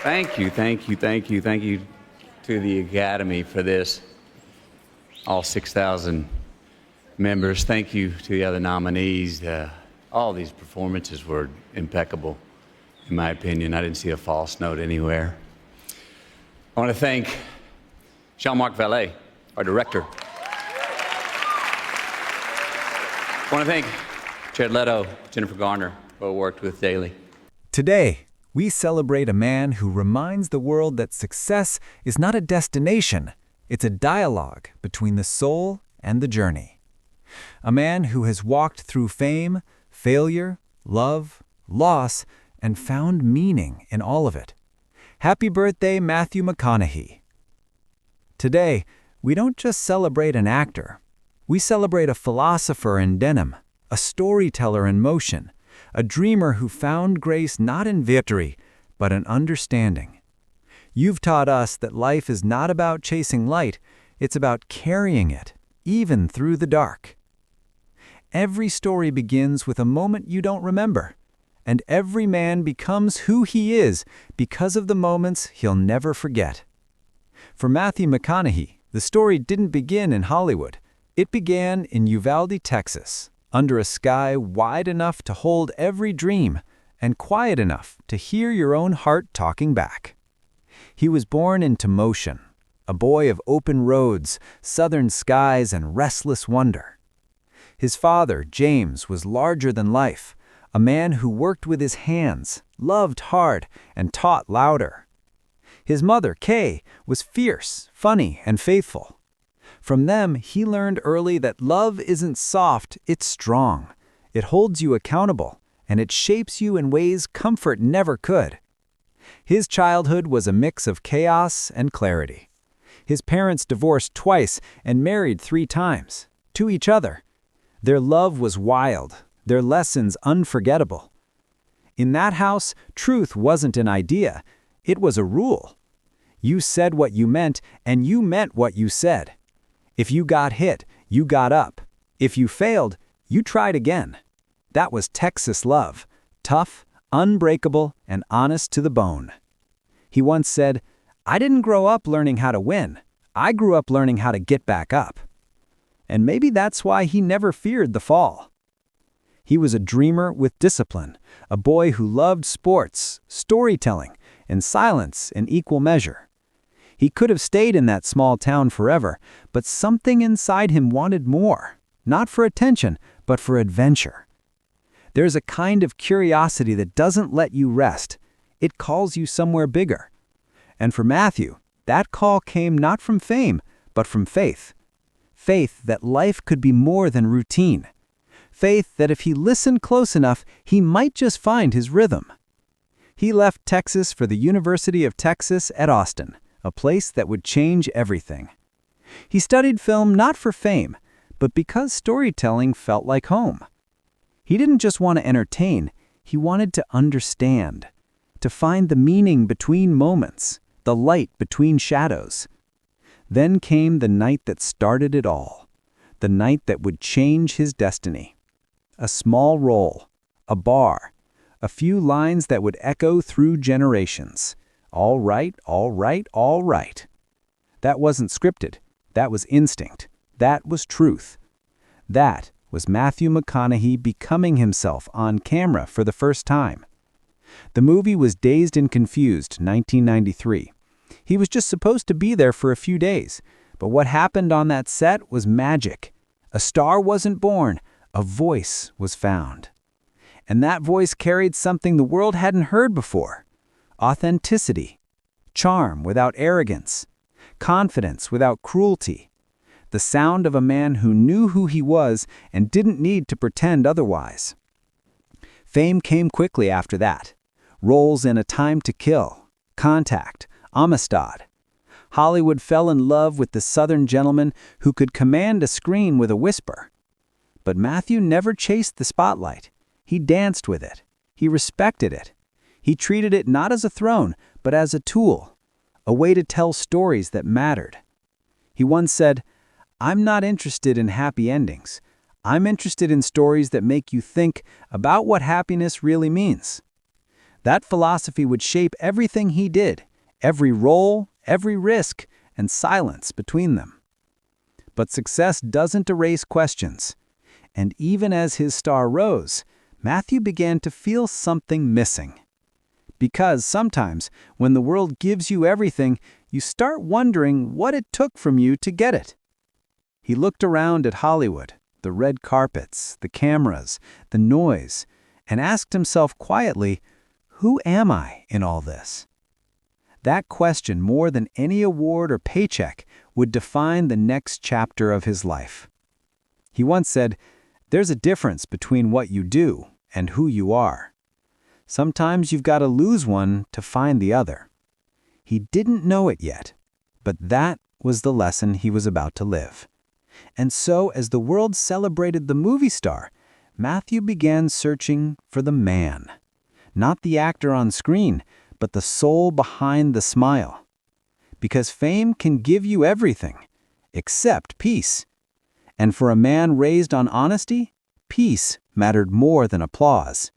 Thank you, thank you, thank you, thank you to the Academy for this. All 6,000 members. Thank you to the other nominees. All these performances were impeccable, in my opinion. I didn't see a false note anywhere. I want to thank Jean-Marc Vallée, our director. I want to thank Jared Leto, Jennifer Garner, who I worked with daily. Today, we celebrate a man who reminds the world that success is not a destination, it's a dialogue between the soul and the journey. A man who has walked through fame, failure, love, loss, and found meaning in all of it. Happy birthday, Matthew McConaughey. Today, we don't just celebrate an actor. We celebrate a philosopher in denim, a storyteller in motion, a dreamer who found grace not in victory, but in understanding. You've taught us that life is not about chasing light, it's about carrying it, even through the dark. Every story begins with a moment you don't remember, and every man becomes who he is because of the moments he'll never forget. For Matthew McConaughey, the story didn't begin in Hollywood. It began in Uvalde, Texas, under a sky wide enough to hold every dream and quiet enough to hear your own heart talking back. He was born into motion, a boy of open roads, southern skies, and restless wonder. His father, James, was larger than life, a man who worked with his hands, loved hard, and taught louder. His mother, Kay, was fierce, funny, and faithful. From them, he learned early that love isn't soft, it's strong. It holds you accountable, and it shapes you in ways comfort never could. His childhood was a mix of chaos and clarity. His parents divorced twice and married 3 times, to each other. Their love was wild, their lessons unforgettable. In that house, truth wasn't an idea, it was a rule. You said what you meant, and you meant what you said. If you got hit, you got up. If you failed, you tried again. That was Texas love, tough, unbreakable, and honest to the bone. He once said, "I didn't grow up learning how to win. I grew up learning how to get back up." And maybe that's why he never feared the fall. He was a dreamer with discipline, a boy who loved sports, storytelling, and silence in equal measure. He could have stayed in that small town forever, but something inside him wanted more, not for attention, but for adventure. There's a kind of curiosity that doesn't let you rest. It calls you somewhere bigger. And for Matthew, that call came not from fame, but from faith. Faith that life could be more than routine. Faith that if he listened close enough, he might just find his rhythm. He left Texas for the University of Texas at Austin, a place that would change everything. He studied film not for fame, but because storytelling felt like home. He didn't just want to entertain, he wanted to understand, to find the meaning between moments, the light between shadows. Then came the night that started it all, the night that would change his destiny. A small role, a bar, a few lines that would echo through generations. All right, all right, all right. That wasn't scripted. That was instinct. That was truth. That was Matthew McConaughey becoming himself on camera for the first time. The movie was Dazed and Confused, 1993. He was just supposed to be there for a few days, but what happened on that set was magic. A star wasn't born, a voice was found. And that voice carried something the world hadn't heard before. Authenticity, charm without arrogance, confidence without cruelty, the sound of a man who knew who he was and didn't need to pretend otherwise. Fame came quickly after that. Roles in A Time to Kill, Contact, Amistad. Hollywood fell in love with the Southern gentleman who could command a screen with a whisper. But Matthew never chased the spotlight. He danced with it. He respected it. He treated it not as a throne, but as a tool, a way to tell stories that mattered. He once said, "I'm not interested in happy endings. I'm interested in stories that make you think about what happiness really means." That philosophy would shape everything he did, every role, every risk, and silence between them. But success doesn't erase questions. And even as his star rose, Matthew began to feel something missing. Because sometimes, when the world gives you everything, you start wondering what it took from you to get it. He looked around at Hollywood, the red carpets, the cameras, the noise, and asked himself quietly, who am I in all this? That question, more than any award or paycheck, would define the next chapter of his life. He once said, "There's a difference between what you do and who you are. Sometimes you've got to lose one to find the other." He didn't know it yet, but that was the lesson he was about to live. And so, as the world celebrated the movie star, Matthew began searching for the man. Not the actor on screen, but the soul behind the smile. Because fame can give you everything, except peace. And for a man raised on honesty, peace mattered more than applause.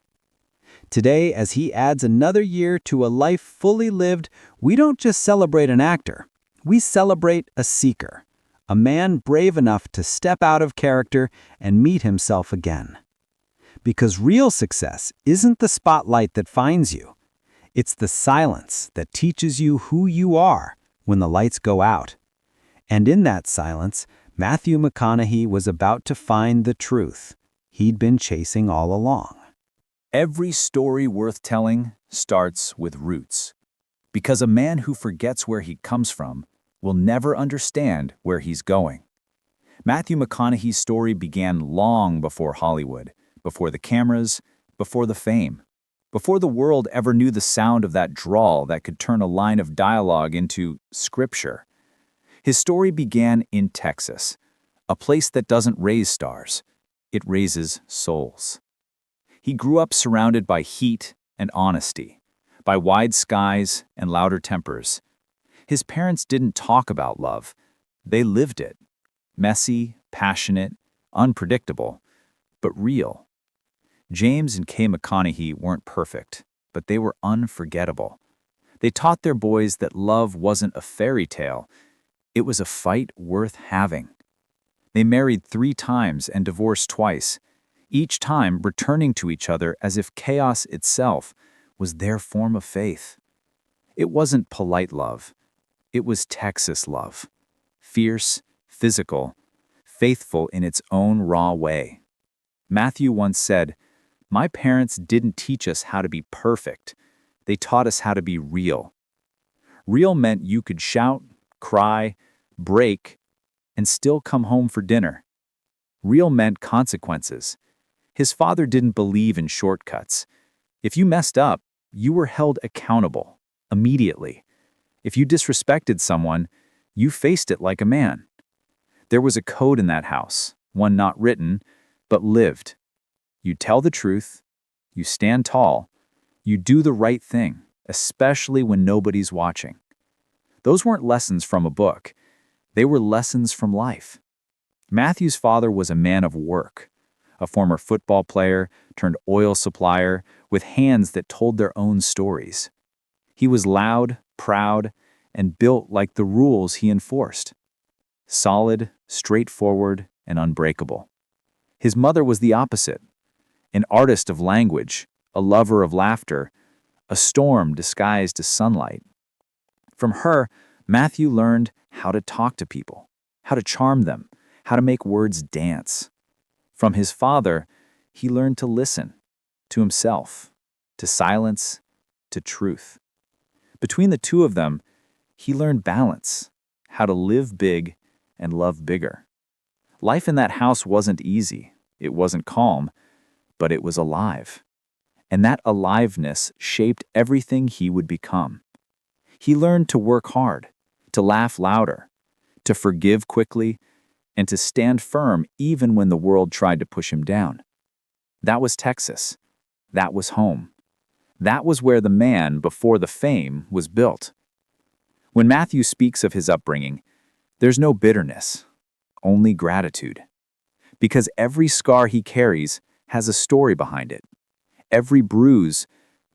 Today, as he adds another year to a life fully lived, we don't just celebrate an actor. We celebrate a seeker, a man brave enough to step out of character and meet himself again. Because real success isn't the spotlight that finds you. It's the silence that teaches you who you are when the lights go out. And in that silence, Matthew McConaughey was about to find the truth he'd been chasing all along. Every story worth telling starts with roots. Because a man who forgets where he comes from will never understand where he's going. Matthew McConaughey's story began long before Hollywood, before the cameras, before the fame, before the world ever knew the sound of that drawl that could turn a line of dialogue into scripture. His story began in Texas, a place that doesn't raise stars, it raises souls. He grew up surrounded by heat and honesty, by wide skies and louder tempers. His parents didn't talk about love, they lived it. Messy, passionate, unpredictable, but real. James and Kay McConaughey weren't perfect, but they were unforgettable. They taught their boys that love wasn't a fairy tale, it was a fight worth having. They married 3 times and divorced twice, each time returning to each other as if chaos itself was their form of faith. It wasn't polite love, it was Texas love. Fierce, physical, faithful in its own raw way. Matthew once said, "My parents didn't teach us how to be perfect. They taught us how to be real." Real meant you could shout, cry, break, and still come home for dinner. Real meant consequences. His father didn't believe in shortcuts. If you messed up, you were held accountable, immediately. If you disrespected someone, you faced it like a man. There was a code in that house, one not written, but lived. You tell the truth, you stand tall, you do the right thing, especially when nobody's watching. Those weren't lessons from a book. They were lessons from life. Matthew's father was a man of work, a former football player turned oil supplier with hands that told their own stories. He was loud, proud, and built like the rules he enforced. Solid, straightforward, and unbreakable. His mother was the opposite. An artist of language, a lover of laughter, a storm disguised as sunlight. From her, Matthew learned how to talk to people, how to charm them, how to make words dance. From his father, he learned to listen, to himself, to silence, to truth. Between the two of them, he learned balance, how to live big and love bigger. Life in that house wasn't easy, it wasn't calm, but it was alive. And that aliveness shaped everything he would become. He learned to work hard, to laugh louder, to forgive quickly, and to stand firm even when the world tried to push him down. That was Texas. That was home. That was where the man before the fame was built. When Matthew speaks of his upbringing, there's no bitterness, only gratitude. Because every scar he carries has a story behind it. Every bruise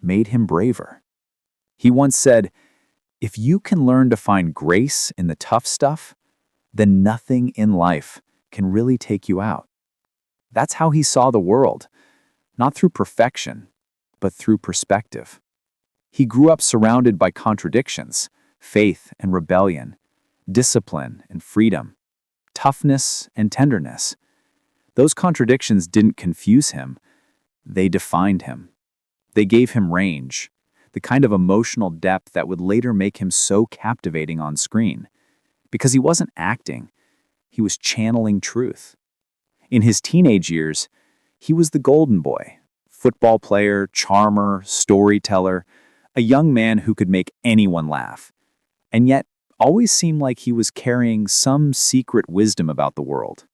made him braver. He once said, "If you can learn to find grace in the tough stuff, then nothing in life can really take you out." That's how he saw the world, not through perfection, but through perspective. He grew up surrounded by contradictions, faith and rebellion, discipline and freedom, toughness and tenderness. Those contradictions didn't confuse him, they defined him. They gave him range, the kind of emotional depth that would later make him so captivating on screen. Because he wasn't acting, he was channeling truth. In his teenage years, he was the golden boy, football player, charmer, storyteller, a young man who could make anyone laugh, and yet always seemed like he was carrying some secret wisdom about the world.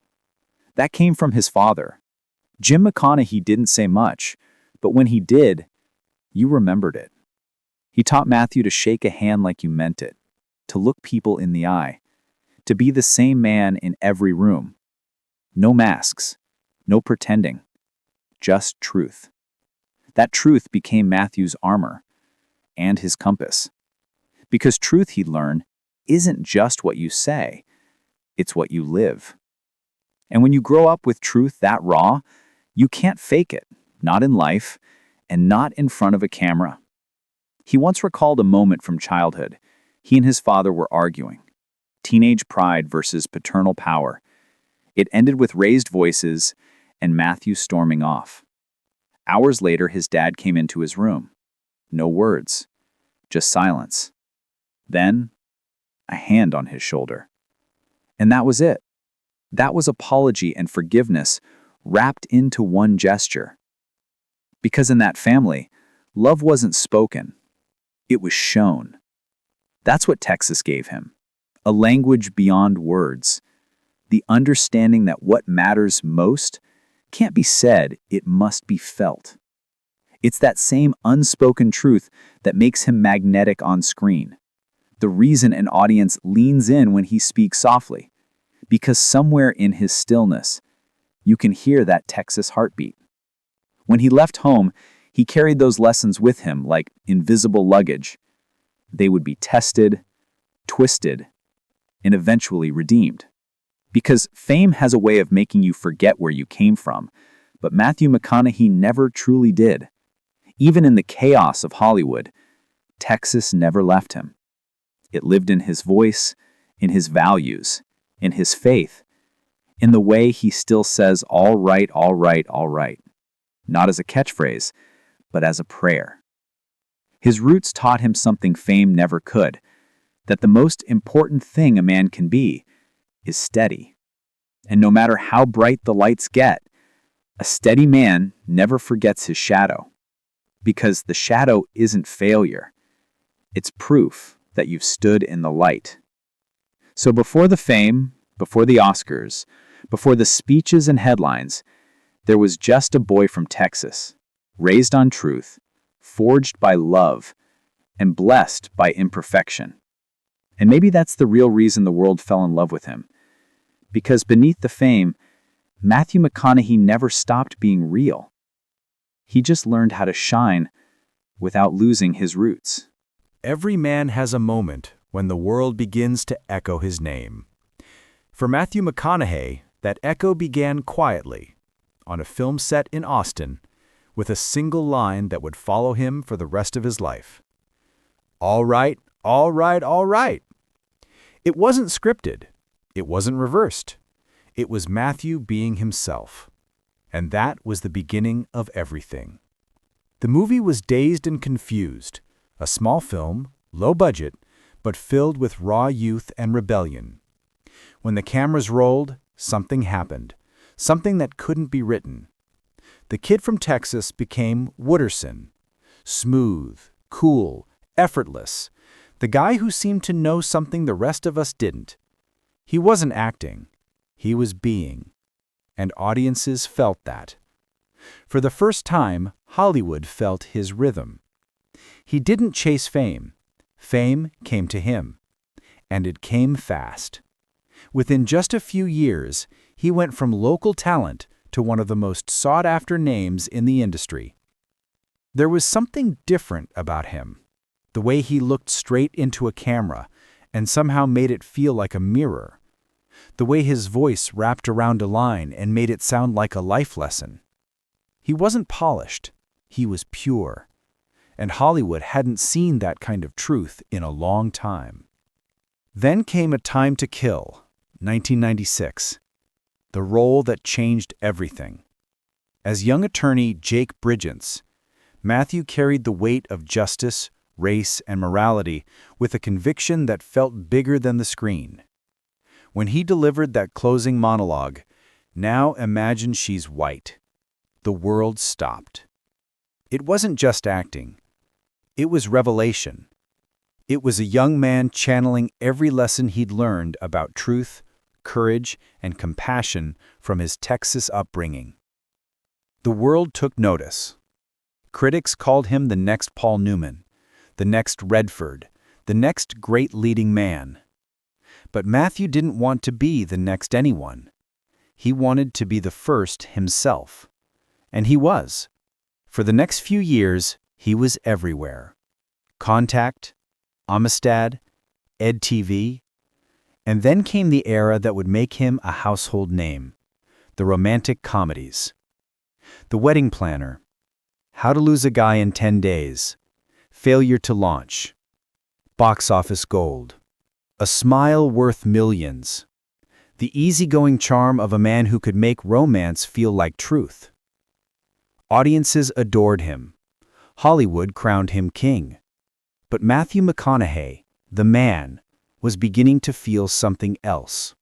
That came from his father. Jim McConaughey didn't say much, but when he did, you remembered it. He taught Matthew to shake a hand like you meant it, to look people in the eye, to be the same man in every room. No masks, no pretending, just truth. That truth became Matthew's armor and his compass. Because truth, he'd learn, isn't just what you say, it's what you live. And when you grow up with truth that raw, you can't fake it, not in life, and not in front of a camera. He once recalled a moment from childhood. He and his father were arguing. Teenage pride versus paternal power. It ended with raised voices and Matthew storming off. Hours later, his dad came into his room. No words, just silence. Then, a hand on his shoulder. And that was it. That was apology and forgiveness wrapped into one gesture. Because in that family, love wasn't spoken, it was shown. That's what Texas gave him. A language beyond words. The understanding that what matters most can't be said, it must be felt. It's that same unspoken truth that makes him magnetic on screen. The reason an audience leans in when he speaks softly. Because somewhere in his stillness, you can hear that Texas heartbeat. When he left home, he carried those lessons with him like invisible luggage. They would be tested, twisted, and eventually redeemed. Because fame has a way of making you forget where you came from, but Matthew McConaughey never truly did. Even in the chaos of Hollywood, Texas never left him. It lived in his voice, in his values, in his faith, in the way he still says, "All right, all right, all right." Not as a catchphrase, but as a prayer. His roots taught him something fame never could, that the most important thing a man can be is steady. And no matter how bright the lights get, a steady man never forgets his shadow. Because the shadow isn't failure. It's proof that you've stood in the light. So before the fame, before the Oscars, before the speeches and headlines, there was just a boy from Texas, raised on truth, forged by love, and blessed by imperfection. And maybe that's the real reason the world fell in love with him. Because beneath the fame, Matthew McConaughey never stopped being real. He just learned how to shine without losing his roots. Every man has a moment when the world begins to echo his name. For Matthew McConaughey, that echo began quietly, on a film set in Austin, with a single line that would follow him for the rest of his life. All right, all right, all right. It wasn't scripted. It wasn't reversed. It was Matthew being himself. And that was the beginning of everything. The movie was Dazed and Confused, a small film, low budget, but filled with raw youth and rebellion. When the cameras rolled, something happened, something that couldn't be written. The kid from Texas became Wooderson, smooth, cool, effortless, the guy who seemed to know something the rest of us didn't. He wasn't acting, he was being, and audiences felt that. For the first time, Hollywood felt his rhythm. He didn't chase fame. Fame came to him. And it came fast. Within just a few years, he went from local talent to one of the most sought-after names in the industry. There was something different about him. The way he looked straight into a camera and somehow made it feel like a mirror. The way his voice wrapped around a line and made it sound like a life lesson. He wasn't polished, he was pure. And Hollywood hadn't seen that kind of truth in a long time. Then came A Time to Kill, 1996. The role that changed everything. As young attorney Jake Bridgens, Matthew carried the weight of justice, race, and morality with a conviction that felt bigger than the screen. When he delivered that closing monologue, "Now imagine she's white," the world stopped. It wasn't just acting. It was revelation. It was a young man channeling every lesson he'd learned about truth, courage, and compassion from his Texas upbringing. The world took notice. Critics called him the next Paul Newman, the next Redford, the next great leading man. But Matthew didn't want to be the next anyone. He wanted to be the first himself. And he was. For the next few years, he was everywhere. Contact, Amistad, EdTV. And then came the era that would make him a household name, the romantic comedies. The Wedding Planner, How to Lose a Guy in 10 Days, Failure to Launch, Box Office Gold, A Smile Worth Millions, the easygoing charm of a man who could make romance feel like truth. Audiences adored him. Hollywood crowned him king. But Matthew McConaughey, the man, was beginning to feel something else.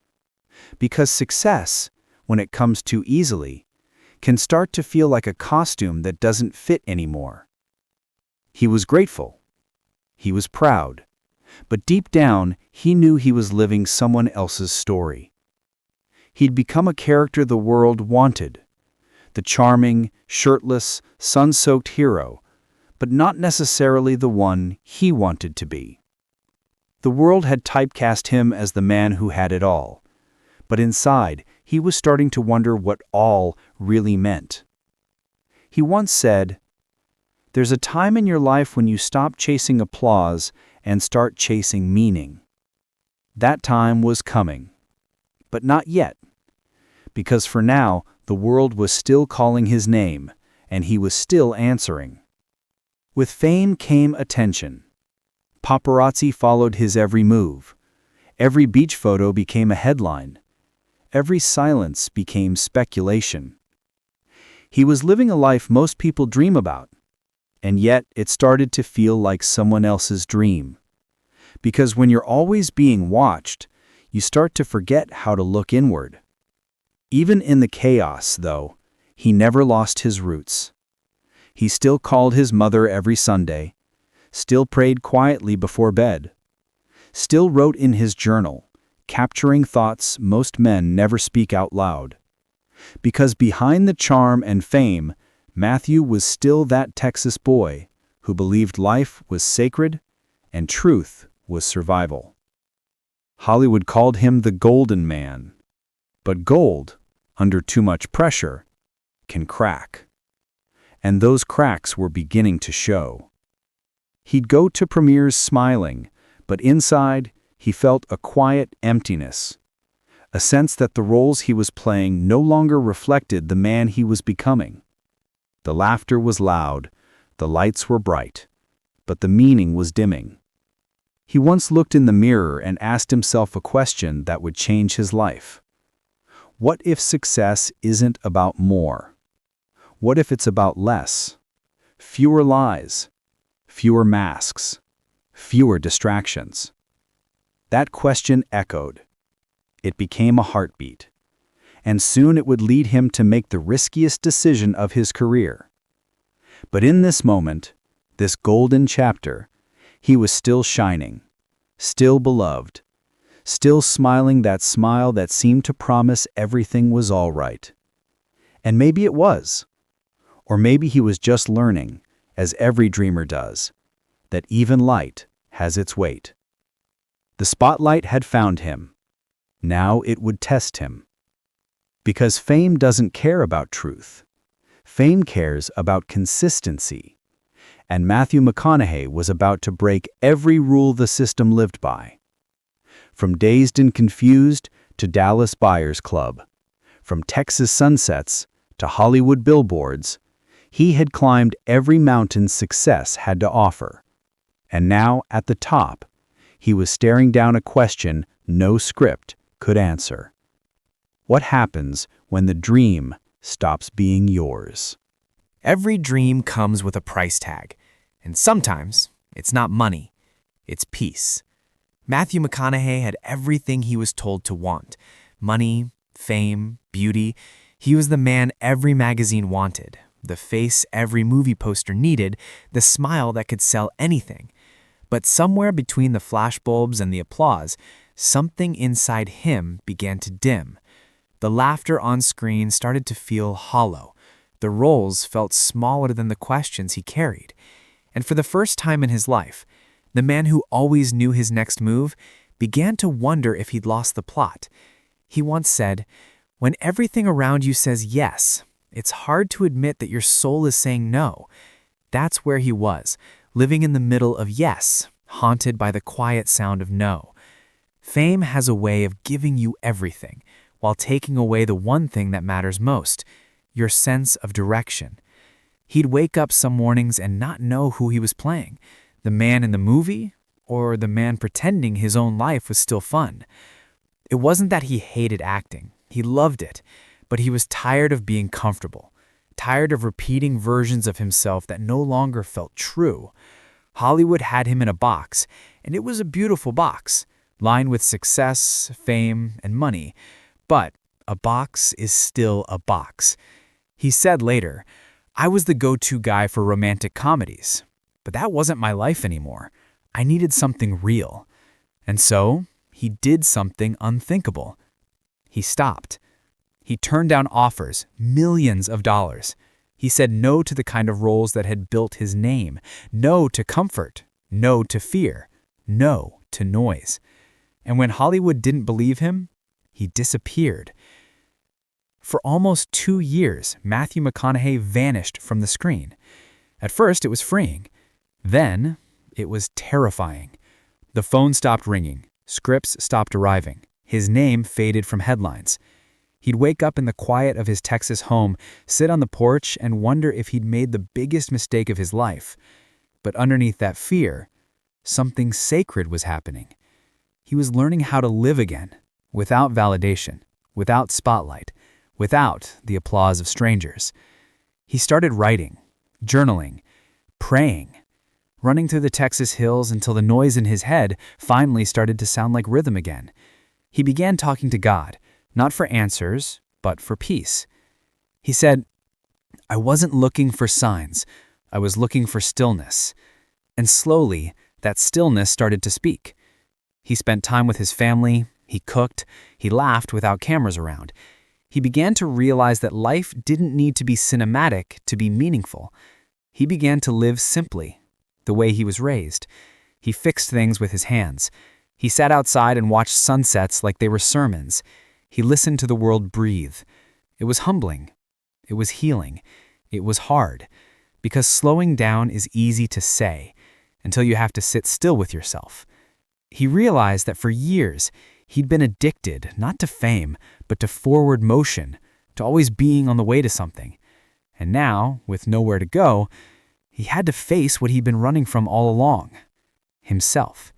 Because success, when it comes too easily, can start to feel like a costume that doesn't fit anymore. He was grateful. He was proud. But deep down, he knew he was living someone else's story. He'd become a character the world wanted. The charming, shirtless, sun-soaked hero, but not necessarily the one he wanted to be. The world had typecast him as the man who had it all, but inside, he was starting to wonder what all really meant. He once said, "There's a time in your life when you stop chasing applause and start chasing meaning." That time was coming, but not yet, because for now, the world was still calling his name, and he was still answering. With fame came attention. Paparazzi followed his every move. Every beach photo became a headline. Every silence became speculation. He was living a life most people dream about, and yet it started to feel like someone else's dream. Because when you're always being watched, you start to forget how to look inward. Even in the chaos, though, he never lost his roots. He still called his mother every Sunday, still prayed quietly before bed, still wrote in his journal, capturing thoughts most men never speak out loud. Because behind the charm and fame, Matthew was still that Texas boy who believed life was sacred and truth was survival. Hollywood called him the Golden Man. But gold, under too much pressure, can crack. And those cracks were beginning to show. He'd go to premieres smiling, but inside, he felt a quiet emptiness, a sense that the roles he was playing no longer reflected the man he was becoming. The laughter was loud, the lights were bright, but the meaning was dimming. He once looked in the mirror and asked himself a question that would change his life. What if success isn't about more? What if it's about less? Fewer lies, fewer masks, fewer distractions. That question echoed. It became a heartbeat. And soon it would lead him to make the riskiest decision of his career. But in this moment, this golden chapter, he was still shining, still beloved, still smiling that smile that seemed to promise everything was all right. And maybe it was. Or maybe he was just learning, as every dreamer does, that even light has its weight. The spotlight had found him. Now it would test him. Because fame doesn't care about truth. Fame cares about consistency. and Matthew McConaughey was about to break every rule the system lived by. From Dazed and Confused to Dallas Buyers Club, from Texas sunsets to Hollywood billboards, he had climbed every mountain success had to offer. And now, at the top, he was staring down a question no script could answer. What happens when the dream stops being yours? Every dream comes with a price tag, and sometimes it's not money, it's peace. Matthew McConaughey had everything he was told to want: money, fame, beauty. He was the man every magazine wanted, the face every movie poster needed, the smile that could sell anything. But somewhere between the flashbulbs and the applause, something inside him began to dim. The laughter on screen started to feel hollow. The roles felt smaller than the questions he carried. And for the first time in his life, the man who always knew his next move began to wonder if he'd lost the plot. He once said, "When everything around you says yes, it's hard to admit that your soul is saying no." That's where he was, living in the middle of yes, haunted by the quiet sound of no. Fame has a way of giving you everything, while taking away the one thing that matters most: your sense of direction. He'd wake up some mornings and not know who he was playing, the man in the movie or the man pretending his own life was still fun. It wasn't that he hated acting. He loved it, but he was tired of being comfortable, tired of repeating versions of himself that no longer felt true. Hollywood had him in a box, and it was a beautiful box, lined with success, fame, and money. But a box is still a box. He said later, "I was the go-to guy for romantic comedies, but that wasn't my life anymore. I needed something real." And so, he did something unthinkable. He stopped. He turned down offers, millions of dollars. He said no to the kind of roles that had built his name, no to comfort, no to fear, no to noise. And when Hollywood didn't believe him, he disappeared. For almost 2 years, Matthew McConaughey vanished from the screen. At first, it was freeing. Then, it was terrifying. The phone stopped ringing. Scripts stopped arriving. His name faded from headlines. He'd wake up in the quiet of his Texas home, sit on the porch, and wonder if he'd made the biggest mistake of his life. But underneath that fear, something sacred was happening. He was learning how to live again, without validation, without spotlight, without the applause of strangers. He started writing, journaling, praying, running through the Texas hills until the noise in his head finally started to sound like rhythm again. He began talking to God, not for answers, but for peace. He said, "I wasn't looking for signs. I was looking for stillness." And slowly, that stillness started to speak. He spent time with his family, he cooked, he laughed without cameras around. He began to realize that life didn't need to be cinematic to be meaningful. He began to live simply, the way he was raised. He fixed things with his hands. He sat outside and watched sunsets like they were sermons. He listened to the world breathe. It was humbling. It was healing. It was hard, because slowing down is easy to say until you have to sit still with yourself. He realized that for years, he'd been addicted not to fame, but to forward motion, to always being on the way to something. And now, with nowhere to go, he had to face what he'd been running from all along: himself.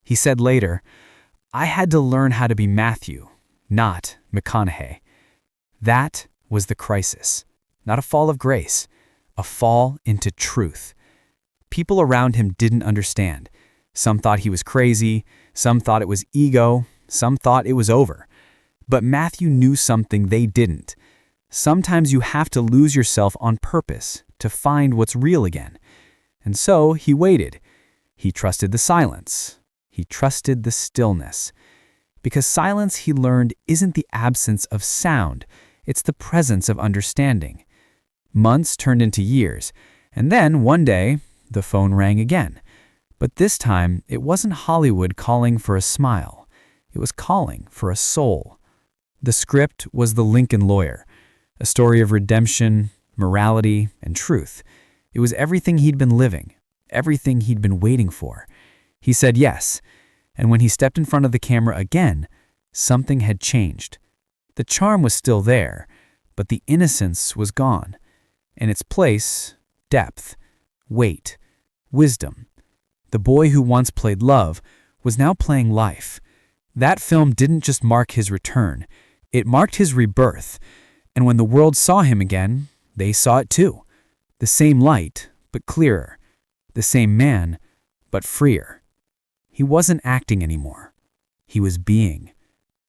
He said later, "I had to learn how to be Matthew, not McConaughey." That was the crisis, not a fall of grace, a fall into truth. People around him didn't understand. Some thought he was crazy, some thought it was ego, some thought it was over. But Matthew knew something they didn't. Sometimes you have to lose yourself on purpose to find what's real again. And so he waited. He trusted the silence. He trusted the stillness. Because silence, he learned, isn't the absence of sound. It's the presence of understanding. Months turned into years. And then, one day, the phone rang again. But this time, it wasn't Hollywood calling for a smile. It was calling for a soul. The script was The Lincoln Lawyer, a story of redemption, morality, and truth. It was everything he'd been living, everything he'd been waiting for. He said yes, and when he stepped in front of the camera again, something had changed. The charm was still there, but the innocence was gone. In its place, depth, weight, wisdom. The boy who once played love was now playing life. That film didn't just mark his return, it marked his rebirth. And when the world saw him again, they saw it too. The same light, but clearer. The same man, but freer. He wasn't acting anymore. He was being.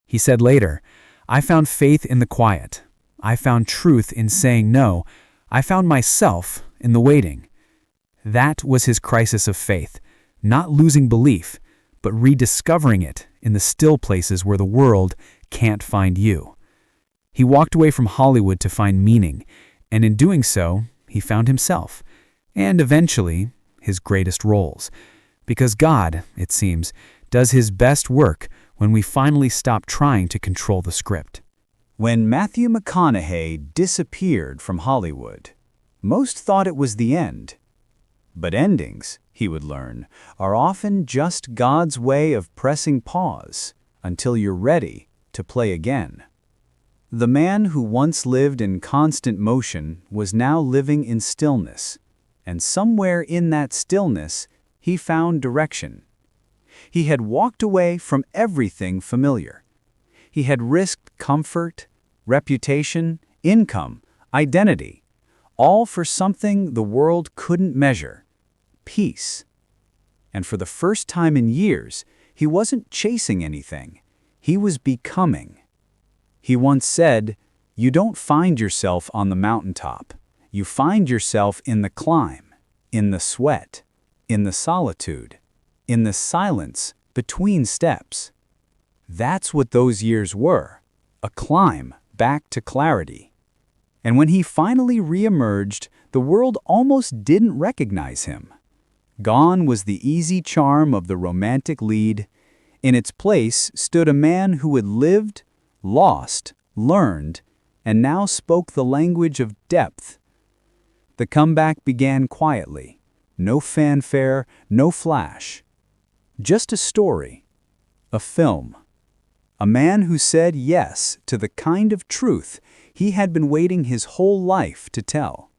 He said later, "I found faith in the quiet. I found truth in saying no. I found myself in the waiting." That was his crisis of faith, not losing belief, but rediscovering it in the still places where the world can't find you. He walked away from Hollywood to find meaning, and in doing so, he found himself, and eventually, his greatest roles. Because God, it seems, does his best work when we finally stop trying to control the script. When Matthew McConaughey disappeared from Hollywood, most thought it was the end. But endings, he would learn, are often just God's way of pressing pause until you're ready to play again. The man who once lived in constant motion was now living in stillness, and somewhere in that stillness, he found direction. He had walked away from everything familiar. He had risked comfort, reputation, income, identity, all for something the world couldn't measure: peace. And for the first time in years, he wasn't chasing anything. He was becoming. He once said, "You don't find yourself on the mountaintop. You find yourself in the climb, in the sweat, in the solitude, in the silence between steps." That's what those years were, a climb back to clarity. And when he finally reemerged, the world almost didn't recognize him. Gone was the easy charm of the romantic lead. In its place stood a man who had lived, lost, learned, and now spoke the language of depth. The comeback began quietly. No fanfare, no flash. Just a story, a film. A man who said yes to the kind of truth he had been waiting his whole life to tell.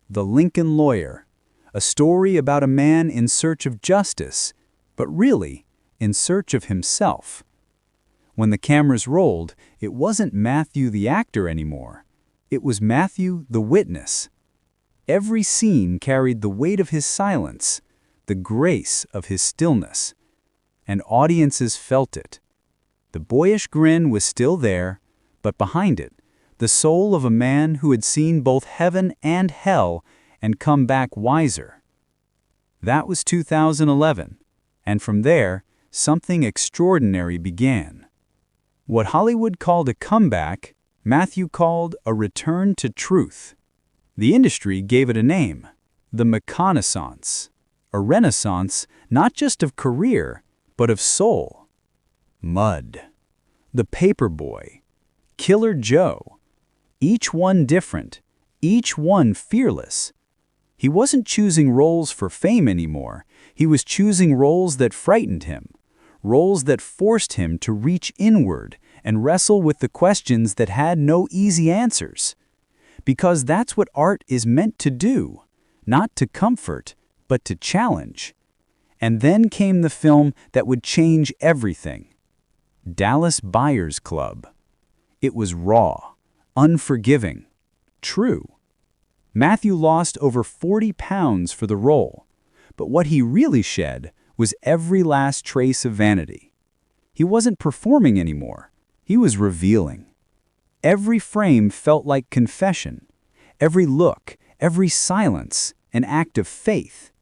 The Lincoln Lawyer, a story about a man in search of justice, but really in search of himself. When the cameras rolled, it wasn't Matthew the actor anymore. It was Matthew the witness. Every scene carried the weight of his silence, the grace of his stillness. And audiences felt it. The boyish grin was still there, but behind it, the soul of a man who had seen both heaven and hell and come back wiser. That was 2011, and from there, something extraordinary began. What Hollywood called a comeback, Matthew called a return to truth. The industry gave it a name, the McConaissance, a renaissance not just of career, but of soul. Mud, The Paperboy, Killer Joe, each one different, each one fearless. He wasn't choosing roles for fame anymore. He was choosing roles that frightened him, roles that forced him to reach inward and wrestle with the questions that had no easy answers. Because that's what art is meant to do, not to comfort, but to challenge. And then came the film that would change everything. Dallas Buyers Club. It was raw, unforgiving, true. Matthew lost over 40 pounds for the role, but what he really shed was every last trace of vanity. He wasn't performing anymore. He was revealing. Every frame felt like confession. Every look, every silence, an act of faith.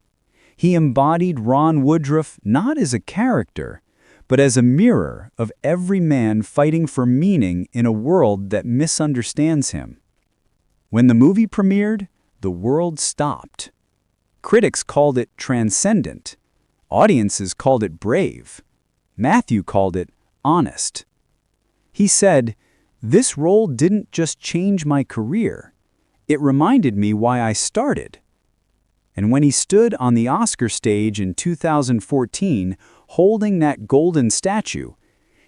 He embodied Ron Woodruff not as a character, but as a mirror of every man fighting for meaning in a world that misunderstands him. When the movie premiered, the world stopped. Critics called it transcendent. Audiences called it brave. Matthew called it honest. He said, "This role didn't just change my career. It reminded me why I started. And when he stood on the Oscar stage in 2014, holding that golden statue,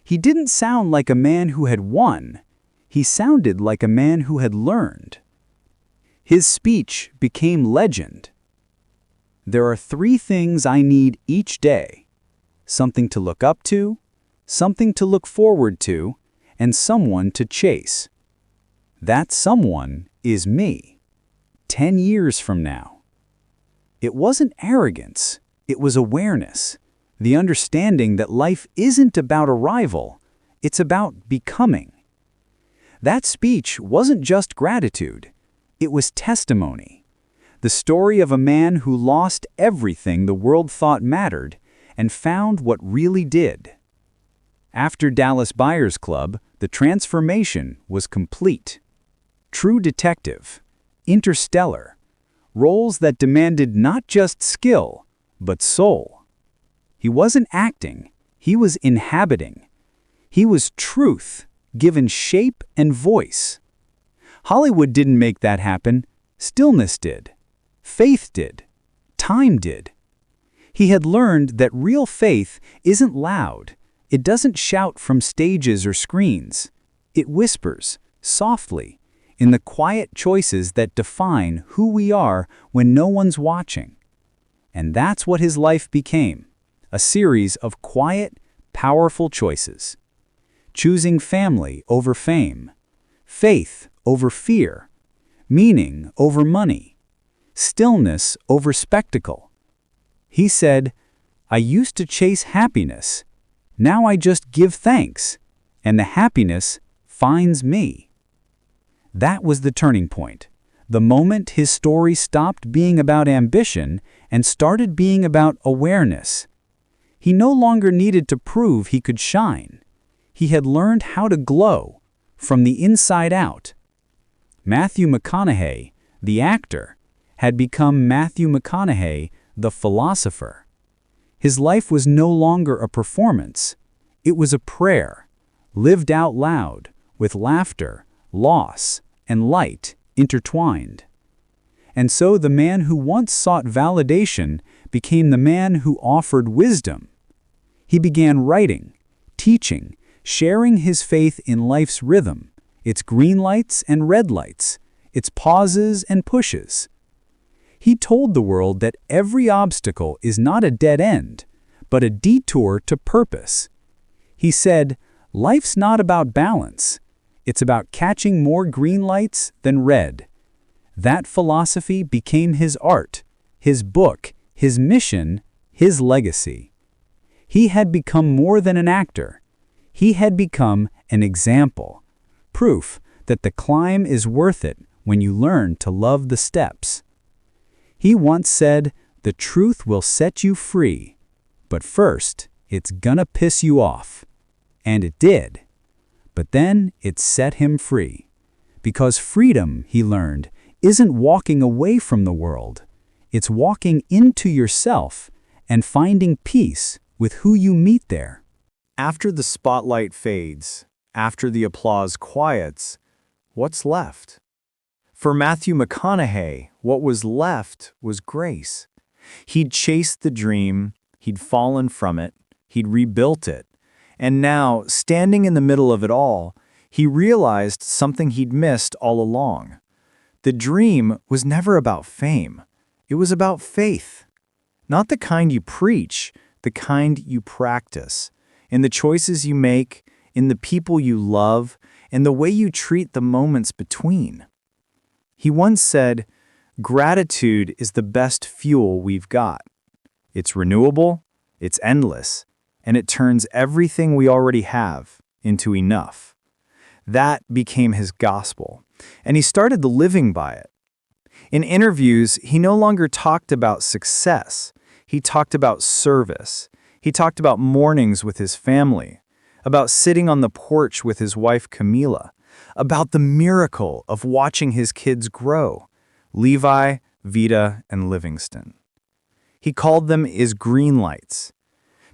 he didn't sound like a man who had won. He sounded like a man who had learned. His speech became legend. There are 3 things I need each day: something to look up to, something to look forward to, and someone to chase. That someone is me, 10 years from now. It wasn't arrogance, it was awareness, the understanding that life isn't about arrival, it's about becoming. That speech wasn't just gratitude, it was testimony. The story of a man who lost everything the world thought mattered and found what really did. After Dallas Buyers Club, the transformation was complete. True Detective, Interstellar, roles that demanded not just skill, but soul. He wasn't acting, he was inhabiting. He was truth, given shape and voice. Hollywood didn't make that happen, stillness did. Faith did. Time did. He had learned that real faith isn't loud. It doesn't shout from stages or screens. It whispers, softly, in the quiet choices that define who we are when no one's watching. And that's what his life became, a series of quiet, powerful choices. Choosing family over fame, faith over fear, meaning over money, stillness over spectacle. He said, "I used to chase happiness. Now I just give thanks, and the happiness finds me." That was the turning point, the moment his story stopped being about ambition and started being about awareness. He no longer needed to prove he could shine. He had learned how to glow, from the inside out. Matthew McConaughey, the actor, had become Matthew McConaughey, the philosopher. His life was no longer a performance. It was a prayer, lived out loud, with laughter, loss, and light intertwined. And so the man who once sought validation became the man who offered wisdom. He began writing, teaching, sharing his faith in life's rhythm, its green lights and red lights, its pauses and pushes. He told the world that every obstacle is not a dead end, but a detour to purpose. He said, "Life's not about balance. It's about catching more green lights than red." That philosophy became his art, his book, his mission, his legacy. He had become more than an actor. He had become an example, proof that the climb is worth it when you learn to love the steps. He once said, "The truth will set you free, but first, it's gonna piss you off." And it did. But then it set him free. Because freedom, he learned, isn't walking away from the world. It's walking into yourself and finding peace with who you meet there. After the spotlight fades, after the applause quiets, what's left? For Matthew McConaughey, what was left was grace. He'd chased the dream, he'd fallen from it, he'd rebuilt it, and now, standing in the middle of it all, he realized something he'd missed all along. The dream was never about fame. It was about faith. Not the kind you preach, the kind you practice. In the choices you make, in the people you love, and the way you treat the moments between. He once said, "Gratitude is the best fuel we've got. It's renewable, it's endless, and it turns everything we already have into enough." That became his gospel, and he started living by it. In interviews, he no longer talked about success. He talked about service. He talked about mornings with his family, about sitting on the porch with his wife Camila, about the miracle of watching his kids grow, Levi, Vita, and Livingston. He called them his Greenlights,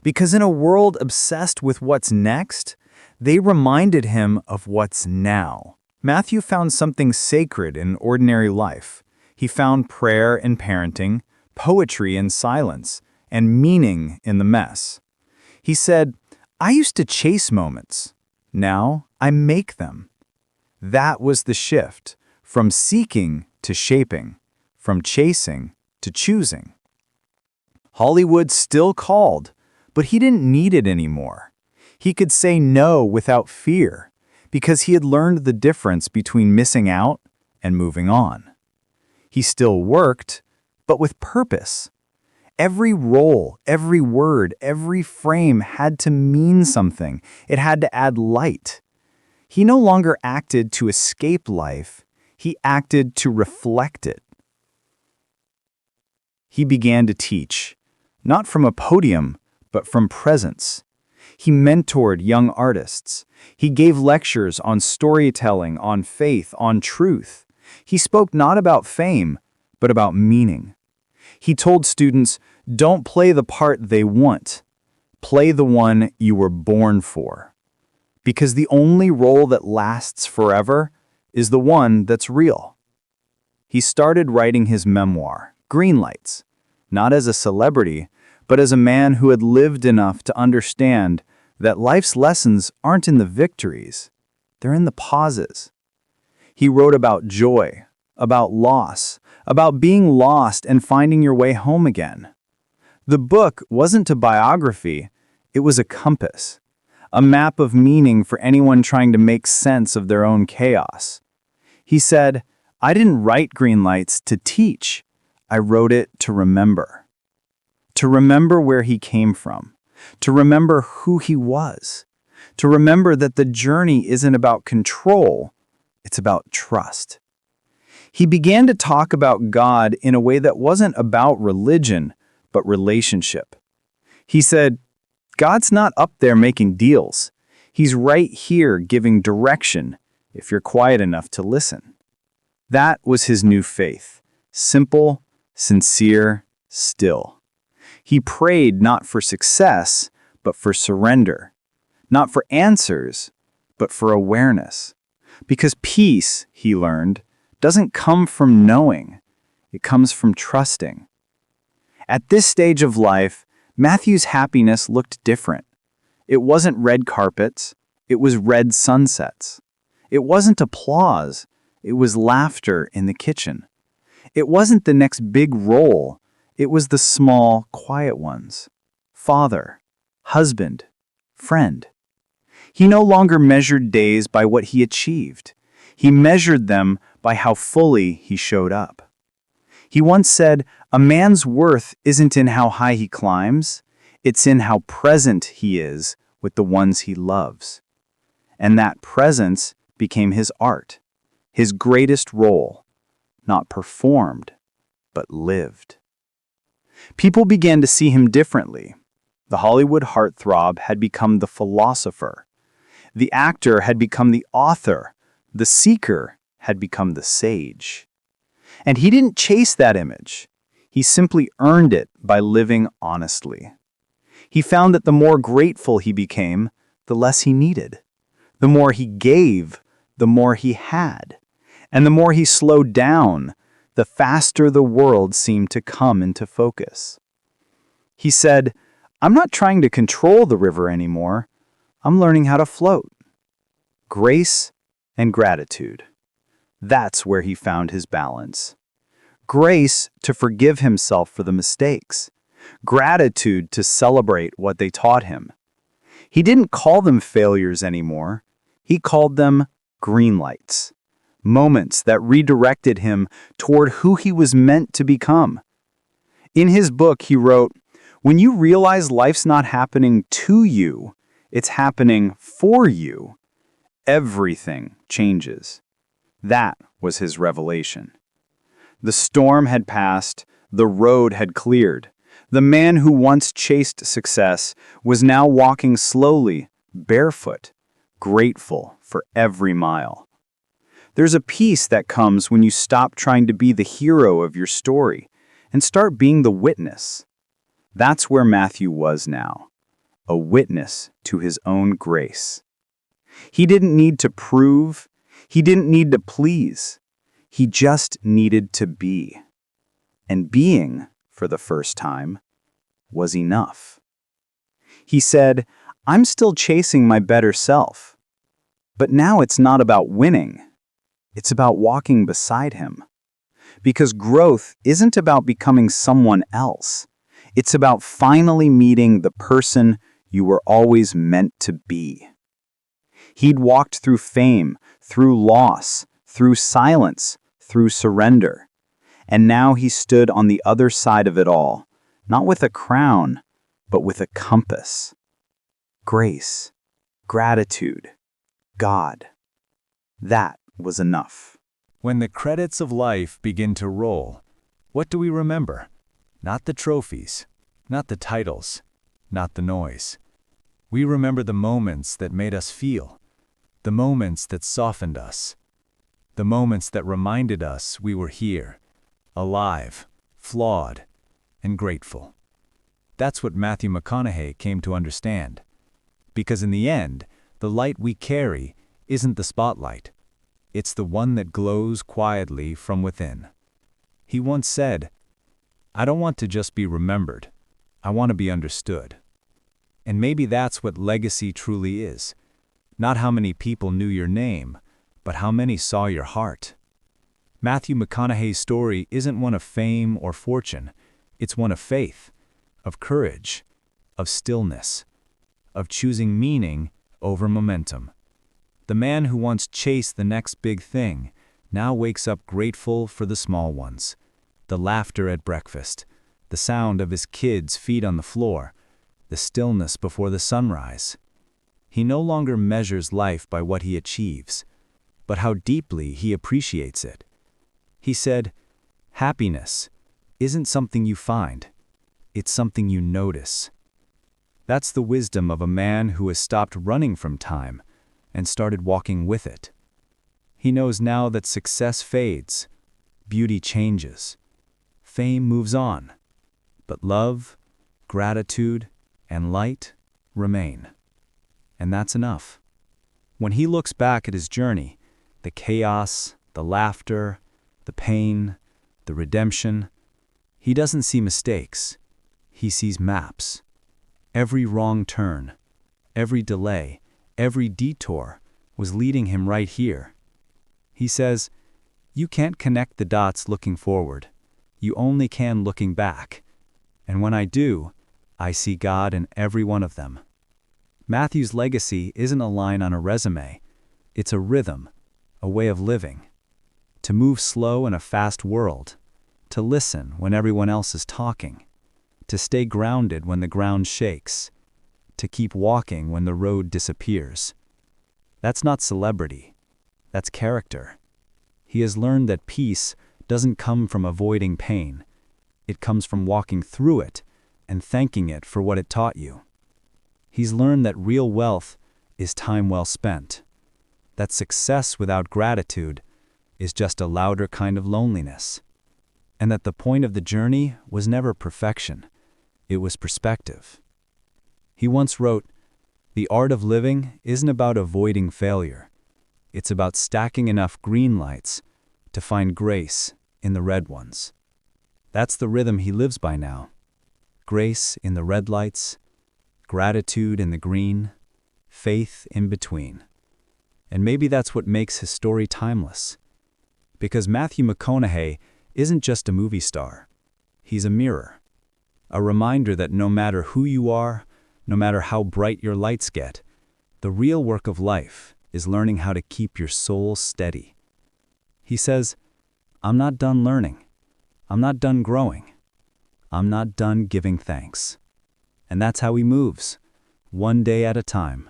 because in a world obsessed with what's next, they reminded him of what's now. Matthew found something sacred in ordinary life. He found prayer in parenting, poetry in silence, and meaning in the mess. He said, "I used to chase moments. Now I make them." That was the shift, from seeking to shaping, from chasing to choosing. Hollywood still called, but he didn't need it anymore. He could say no without fear, because he had learned the difference between missing out and moving on. He still worked, but with purpose. Every role, every word, every frame had to mean something. It had to add light. He no longer acted to escape life. He acted to reflect it. He began to teach, not from a podium, but from presence. He mentored young artists. He gave lectures on storytelling, on faith, on truth. He spoke not about fame, but about meaning. He told students, don't play the part they want. Play the one you were born for. Because the only role that lasts forever is the one that's real. He started writing his memoir, Greenlights, not as a celebrity, but as a man who had lived enough to understand that life's lessons aren't in the victories, they're in the pauses. He wrote about joy, about loss, about being lost and finding your way home again. The book wasn't a biography, it was a compass, a map of meaning for anyone trying to make sense of their own chaos. He said, I didn't write Greenlights to teach, I wrote it to remember. To remember where he came from, to remember who he was, to remember that the journey isn't about control, it's about trust. He began to talk about God in a way that wasn't about religion, but relationship. He said, God's not up there making deals. He's right here giving direction if you're quiet enough to listen. That was his new faith. Simple, sincere, still. He prayed not for success, but for surrender. Not for answers, but for awareness. Because peace, he learned, doesn't come from knowing. It comes from trusting. At this stage of life, Matthew's happiness looked different. It wasn't red carpets, it was red sunsets. It wasn't applause, it was laughter in the kitchen. It wasn't the next big role, it was the small, quiet ones. Father, husband, friend. He no longer measured days by what he achieved. He measured them by how fully he showed up. He once said, a man's worth isn't in how high he climbs, it's in how present he is with the ones he loves. And that presence became his art, his greatest role, not performed, but lived. People began to see him differently. The Hollywood heartthrob had become the philosopher. The actor had become the author. The seeker had become the sage. And he didn't chase that image. He simply earned it by living honestly. He found that the more grateful he became, the less he needed. The more he gave, the more he had. And the more he slowed down, the faster the world seemed to come into focus. He said, I'm not trying to control the river anymore. I'm learning how to float. Grace and gratitude. That's where he found his balance. Grace to forgive himself for the mistakes. Gratitude to celebrate what they taught him. He didn't call them failures anymore. He called them greenlights. Moments that redirected him toward who he was meant to become. In his book, he wrote, when you realize life's not happening to you, it's happening for you, everything changes. That was his revelation. The storm had passed, the road had cleared. The man who once chased success was now walking slowly, barefoot, grateful for every mile. There's a peace that comes when you stop trying to be the hero of your story and start being the witness. That's where Matthew was now, a witness to his own grace. He didn't need to prove, he didn't need to please. He just needed to be. And being for the first time, was enough. He said, "I'm still chasing my better self. But now it's not about winning. It's about walking beside him. Because growth isn't about becoming someone else. It's about finally meeting the person you were always meant to be." He'd walked through fame, through loss, through silence, through surrender. And now he stood on the other side of it all, not with a crown, but with a compass. Grace, gratitude, God. That was enough. When the credits of life begin to roll, what do we remember? Not the trophies, not the titles, not the noise. We remember the moments that made us feel, the moments that softened us, the moments that reminded us we were here, alive, flawed, and grateful. That's what Matthew McConaughey came to understand. Because in the end, the light we carry isn't the spotlight. It's the one that glows quietly from within. He once said, "I don't want to just be remembered. I want to be understood." And maybe that's what legacy truly is. Not how many people knew your name, but how many saw your heart. Matthew McConaughey's story isn't one of fame or fortune. It's one of faith, of courage, of stillness, of choosing meaning over momentum. The man who once chased the next big thing now wakes up grateful for the small ones. The laughter at breakfast, the sound of his kids' feet on the floor, the stillness before the sunrise. He no longer measures life by what he achieves, but how deeply he appreciates it. He said, "Happiness isn't something you find, it's something you notice." That's the wisdom of a man who has stopped running from time and started walking with it. He knows now that success fades, beauty changes, fame moves on, but love, gratitude, and light remain. And that's enough. When he looks back at his journey, the chaos, the laughter, the pain, the redemption, he doesn't see mistakes. He sees maps. Every wrong turn, every delay, every detour was leading him right here. He says, "You can't connect the dots looking forward. You only can looking back. And when I do, I see God in every one of them." Matthew's legacy isn't a line on a resume. It's a rhythm, a way of living. To move slow in a fast world, to listen when everyone else is talking, to stay grounded when the ground shakes, to keep walking when the road disappears. That's not celebrity. That's character. He has learned that peace doesn't come from avoiding pain. It comes from walking through it and thanking it for what it taught you. He's learned that real wealth is time well spent. That success without gratitude is just a louder kind of loneliness. And that the point of the journey was never perfection. It was perspective. He once wrote, "The art of living isn't about avoiding failure. It's about stacking enough green lights to find grace in the red ones." That's the rhythm he lives by now. Grace in the red lights, gratitude in the green, faith in between. And maybe that's what makes his story timeless. Because Matthew McConaughey isn't just a movie star. He's a mirror. A reminder that no matter who you are, no matter how bright your lights get, the real work of life is learning how to keep your soul steady. He says, "I'm not done learning. I'm not done growing. I'm not done giving thanks." And that's how he moves, one day at a time,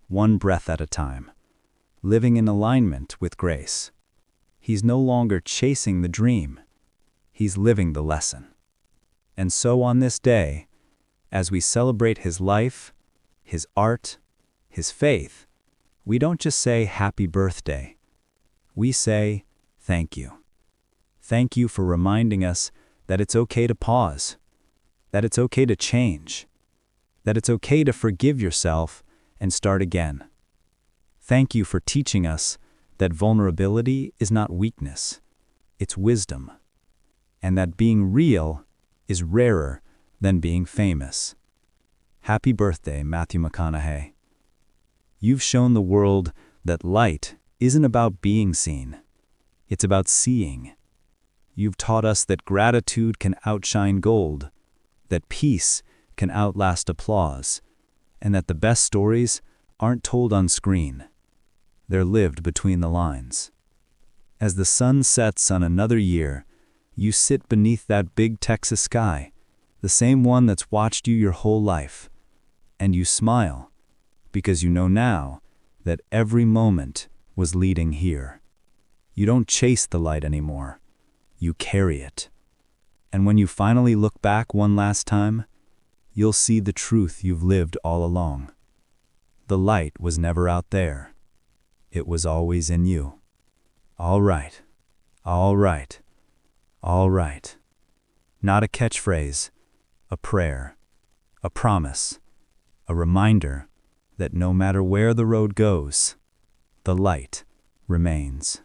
one breath at a time, living in alignment with grace. He's no longer chasing the dream. He's living the lesson. And so on this day, as we celebrate his life, his art, his faith, we don't just say happy birthday. We say thank you. Thank you for reminding us that it's okay to pause, that it's okay to change, that it's okay to forgive yourself and start again. Thank you for teaching us that vulnerability is not weakness, it's wisdom, and that being real is rarer than being famous. Happy birthday, Matthew McConaughey. You've shown the world that light isn't about being seen. It's about seeing. You've taught us that gratitude can outshine gold, that peace can outlast applause, and that the best stories aren't told on screen. They're lived between the lines. As the sun sets on another year, you sit beneath that big Texas sky, the same one that's watched you your whole life, and you smile, because you know now that every moment was leading here. You don't chase the light anymore. You carry it. And when you finally look back one last time, you'll see the truth you've lived all along. The light was never out there. It was always in you. All right, all right, all right. Not a catchphrase, a prayer, a promise, a reminder that no matter where the road goes, the light remains.